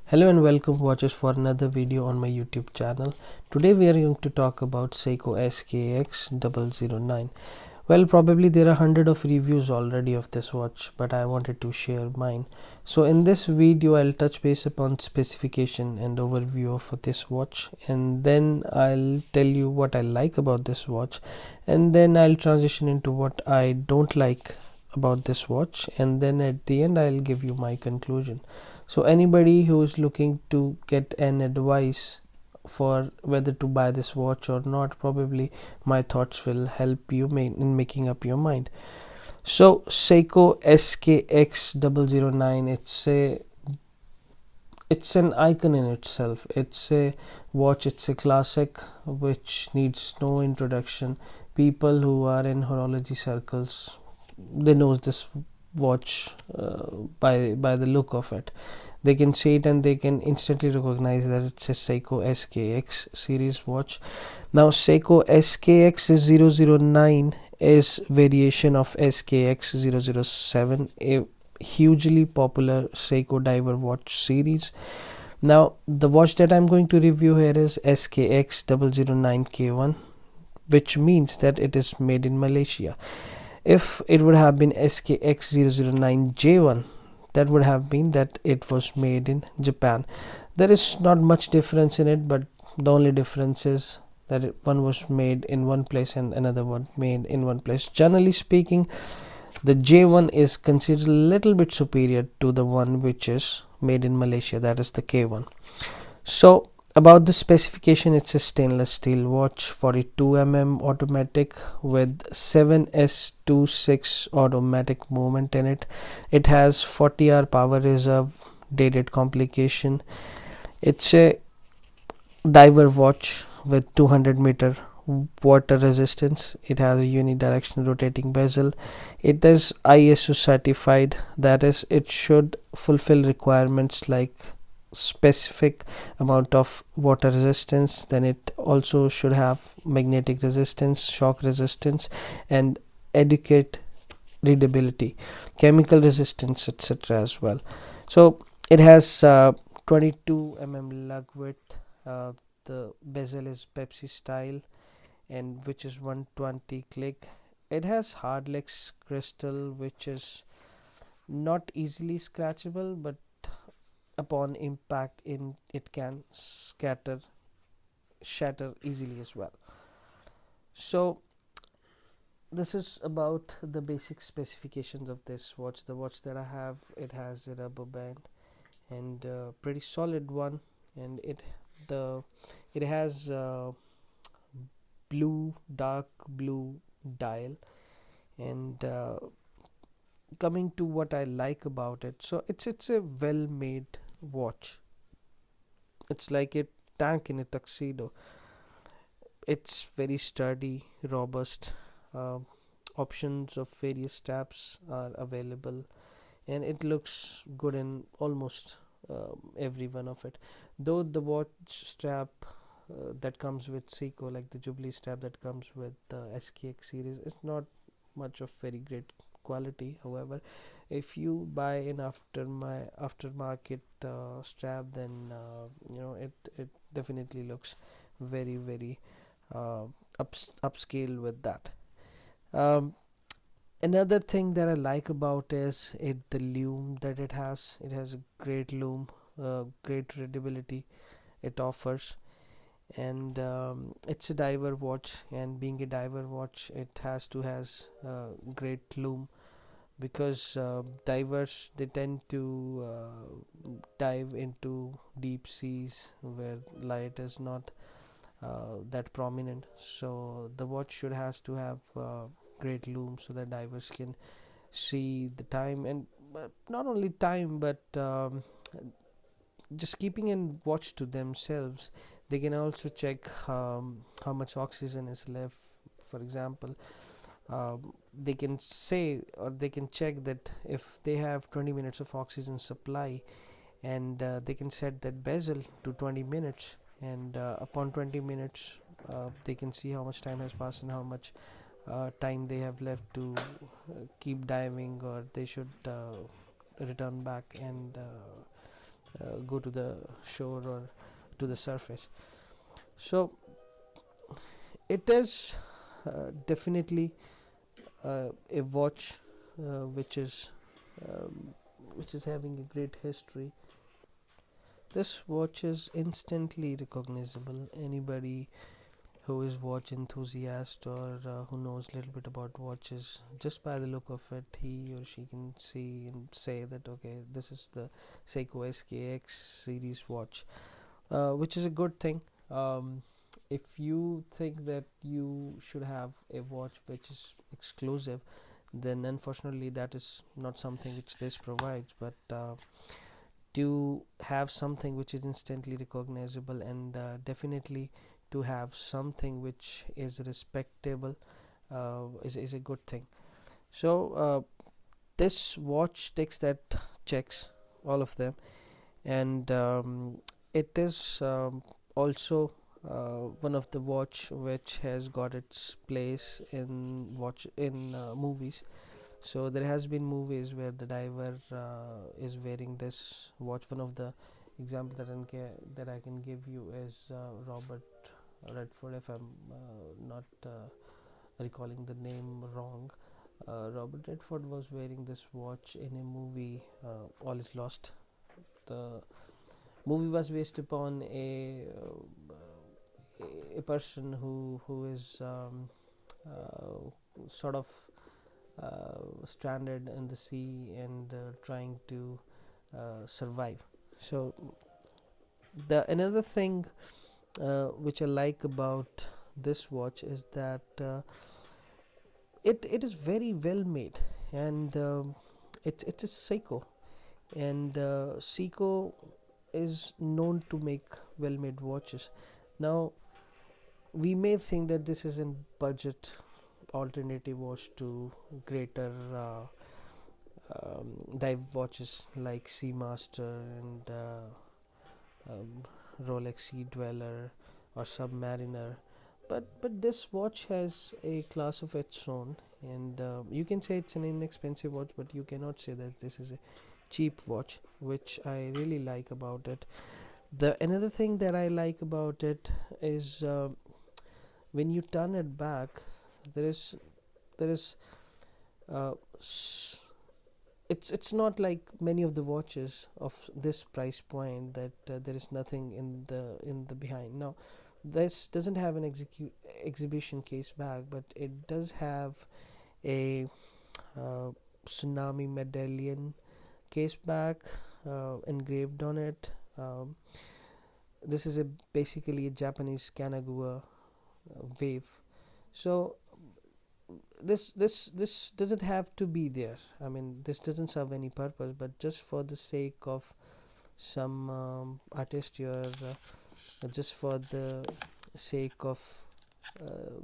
Hello and welcome watchers for another video on my YouTube channel. Today we are going to talk about Seiko SKX009. Well, probably there are hundred of reviews already of this watch, but I wanted to share mine. So in this video I'll touch base upon specification and overview of this watch, and then I'll tell you what I like about this watch, and then I'll transition into what I don't like about this watch, and then at the end I'll give you my conclusion. So anybody who is looking to get an advice for whether to buy this watch or not, probably my thoughts will help you in making up your mind. So Seiko SKX009, it's an icon in itself. It's a watch, it's a classic which needs no introduction. People who are in horology circles, they know this watch by the look of it. They can see it and they can instantly recognize that it's a Seiko SKX series watch. Now Seiko SKX009 is variation of SKX007, a hugely popular Seiko diver watch series. Now the watch that I'm going to review here is SKX009K1, which means that it is made in Malaysia. If it would have been SKX009J1, that would have been that it was made in Japan. There is not much difference in it, but the only difference is that one was made in one place and another one made in one place. Generally speaking, the J1 is considered a little bit superior to the one which is made in Malaysia, that is the K1. So about the specification, it's a stainless steel watch, 42mm automatic with 7S26 automatic movement in it. It has 40-hour power reserve, dated complication. It's a diver watch with 200-meter water resistance. It has a unidirectional rotating bezel. It is ISO certified, that is, it should fulfill requirements like specific amount of water resistance, then it also should have magnetic resistance, shock resistance, and adequate readability, chemical resistance, etc. as well. So it has 22 lug width. The bezel is Pepsi style, and which is 120 click. It has hard legs crystal, which is not easily scratchable, but upon impact it can shatter easily as well. So this is about the basic specifications of this watch. The watch that I have, it has a rubber band and pretty solid one, and it has dark blue dial. And coming to what I like about it, so it's a well made watch. It's like a tank in a tuxedo. It's very sturdy, robust. uh, Options of various straps are available, and it looks good in almost every one of it. Though the watch strap that comes with Seiko, like the Jubilee strap that comes with the SKX series, is not much of very great quality. However, if you buy an aftermarket strap, then it definitely looks very upscale with that. um, Another thing that I like about is the lume that it has. It has a great lume, great readability it offers. And it's a diver watch, and being a diver watch, it has great lume, because divers, they tend to dive into deep seas where light is not that prominent. So the watch should has to have great lume so that divers can see the time, and not only time, but just keeping in watch to themselves, they can also check how much oxygen is left. For example, they can say, or they can check that if they have 20 minutes of oxygen supply, and they can set that bezel to 20 minutes, and upon 20 minutes they can see how much time has passed and how much time they have left to keep diving, or they should return back and go to the shore or to the surface. So it is definitely a watch which is having a great history. This watch is instantly recognizable. Anybody who is watch enthusiast or who knows a little bit about watches, just by the look of it, he or she can see and say that okay, this is the Seiko SKX series watch, which is a good thing. If you think that you should have a watch which is exclusive, then unfortunately that is not something which this provides. But to have something which is instantly recognizable, and definitely to have something which is respectable, is a good thing. So this watch takes that checks, all of them. And it is also one of the watch which has got its place in movies. So there has been movies where the diver is wearing this watch. One of the example that I can give you is Robert Redford, if I'm not recalling the name wrong. Robert Redford was wearing this watch in a movie, All Is Lost. The movie was based upon a person who is sort of stranded in the sea and trying to survive. So the another thing which I like about this watch is that it is very well made, and it's a Seiko, and Seiko is known to make well made watches. Now we may think that this is a budget alternative watch to greater dive watches like Seamaster and Rolex Sea Dweller or Submariner, but this watch has a class of its own, and you can say it's an inexpensive watch, but you cannot say that this is a cheap watch, which I really like about it. The another thing that I like about it is when you turn it back, there is it's not like many of the watches of this price point that there is nothing in the behind. Now this doesn't have an exhibition case back, but it does have a tsunami medallion case back engraved on it. This is basically a Japanese Kanagawa wave. So this doesn't have to be there. I mean, this doesn't serve any purpose, but just for the sake of some artistry, or just for the sake of uh,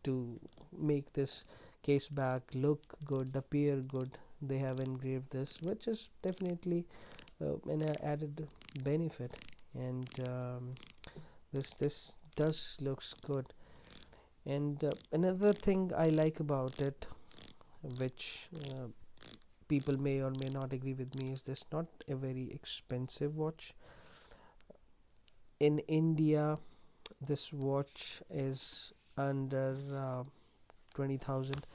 to make this case back look good, appear good, they have engraved this, which is definitely an added benefit. And this does looks good. And another thing I like about it, which people may or may not agree with me, is this not a very expensive watch. In India, this watch is under 20,000.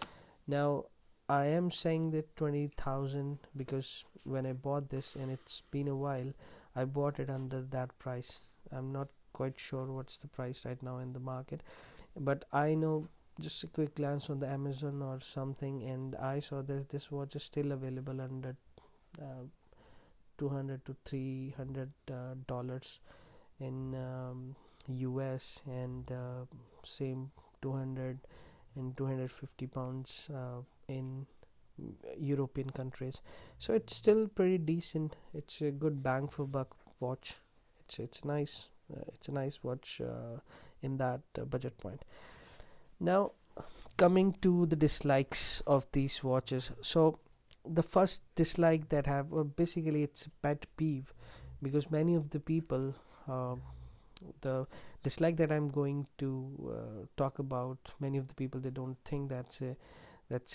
Now I am saying that 20,000 because when I bought this, and it's been a while, I bought it under that price. I'm not quite sure what's the price right now in the market, but I know just a quick glance on the Amazon or something, and I saw that this watch is still available under uh, 200 to 300 dollars in US, and same 200 and 250 pounds in European countries. So it's still pretty decent. It's a good bang for buck watch. It's nice. It's a nice watch in that budget point. Now, coming to the dislikes of these watches. So the first dislike that I have, basically it's a pet peeve, because many of the people, the dislike that I'm going to talk about, many of the people, they don't think that's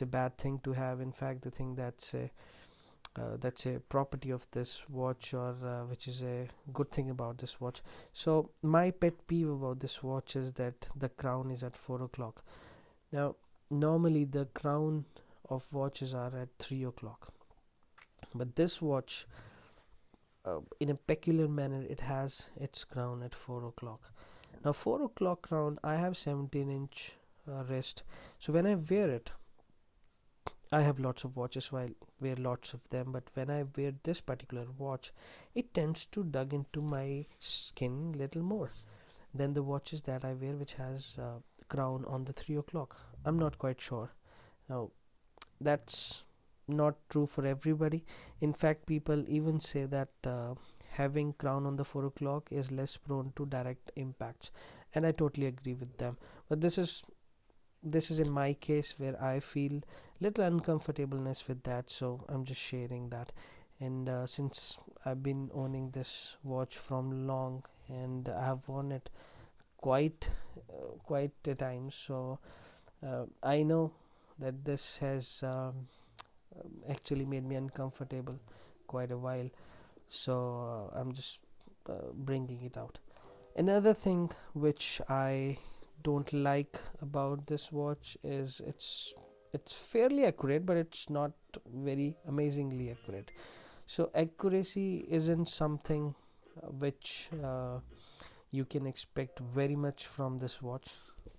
a bad thing to have. In fact, they think that's a that's a property of this watch, or which is a good thing about this watch. So my pet peeve about this watch is that the crown is at 4 o'clock. Now normally the crown of watches are at 3 o'clock, but this watch, in a peculiar manner, it has its crown at 4 o'clock. Now 4 o'clock crown, I have 17-inch wrist, so when I wear it, I have lots of watches, so I wear lots of them, but when I wear this particular watch, it tends to dug into my skin little more than the watches that I wear which has crown on the 3 o'clock. I'm not quite sure. Now that's not true for everybody. In fact, people even say that having crown on the 4 o'clock is less prone to direct impacts, and I totally agree with them. But this is in my case where I feel little uncomfortableness with that, so I'm just sharing that. And since I've been owning this watch from long, and I have worn it quite a time, so I know that this has actually made me uncomfortable quite a while, so I'm just bringing it out. Another thing which I don't like about this watch is it's fairly accurate, but it's not very amazingly accurate. So accuracy isn't something which you can expect very much from this watch,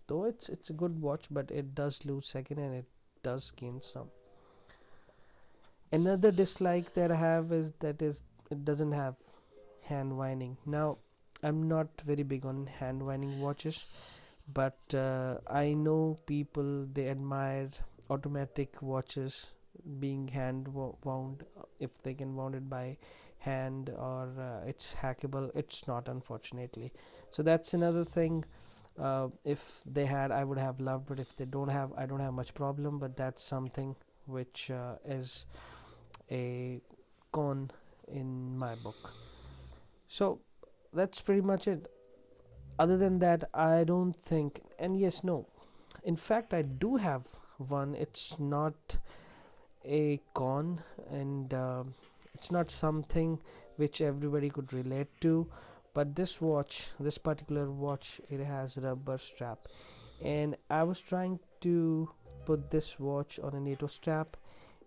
though it's a good watch, but it does lose second and it does gain some. Another dislike that I have is it doesn't have hand winding. Now I'm not very big on hand winding watches, but I know people, they admire automatic watches being hand wound, if they can wound it by hand, or it's hackable. It's not, unfortunately. So that's another thing. If they had, I would have loved, but if they don't have, I don't have much problem. But that's something which is a con in my book. So that's pretty much it. Other than that, I don't think, and yes, no, in fact I do have one. It's not a con, and it's not something which everybody could relate to, but this particular watch, it has rubber strap, and I was trying to put this watch on a NATO strap,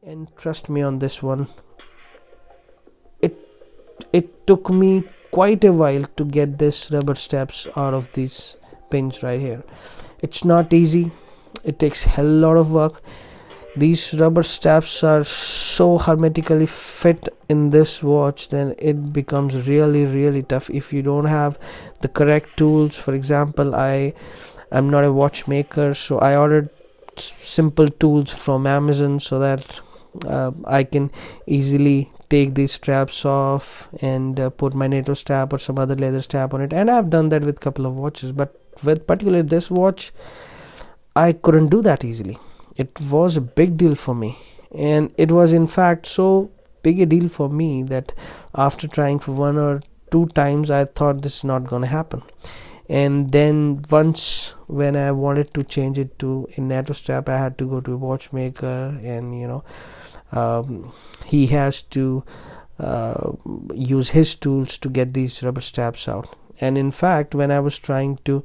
and trust me on this one, it took me quite a while to get this rubber straps out of these pins right here. It's not easy. It takes hell lot of work. These rubber straps are so hermetically fit in this watch, then it becomes really tough if you don't have the correct tools. For example, I'm not a watchmaker, so I ordered simple tools from Amazon so that I can easily take these straps off and put my NATO strap or some other leather strap on it, and I've done that with a couple of watches, but with particularly this watch, I couldn't do that easily. It was a big deal for me, and it was in fact so big a deal for me that after trying for 1 or 2 times, I thought this is not going to happen. And then once when I wanted to change it to a NATO strap, I had to go to a watchmaker, and he has to use his tools to get these rubber straps out. And in fact, when I was trying to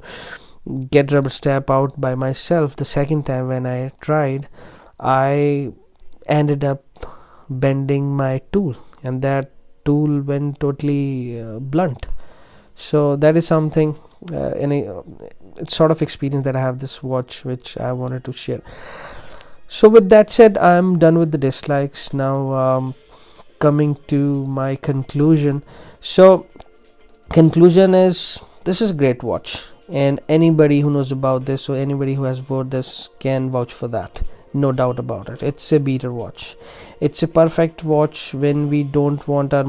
get rubber strap out by myself, the second time when I tried, I ended up bending my tool, and that tool went totally blunt. So that is something, it's sort of experience that I have this watch which I wanted to share. So with that said, I'm done with the dislikes. Now coming to my conclusion. So conclusion is, this is a great watch, and anybody who knows about this or anybody who has worn this can vouch for that, no doubt about it. It's a beater watch. It's a perfect watch when we don't want our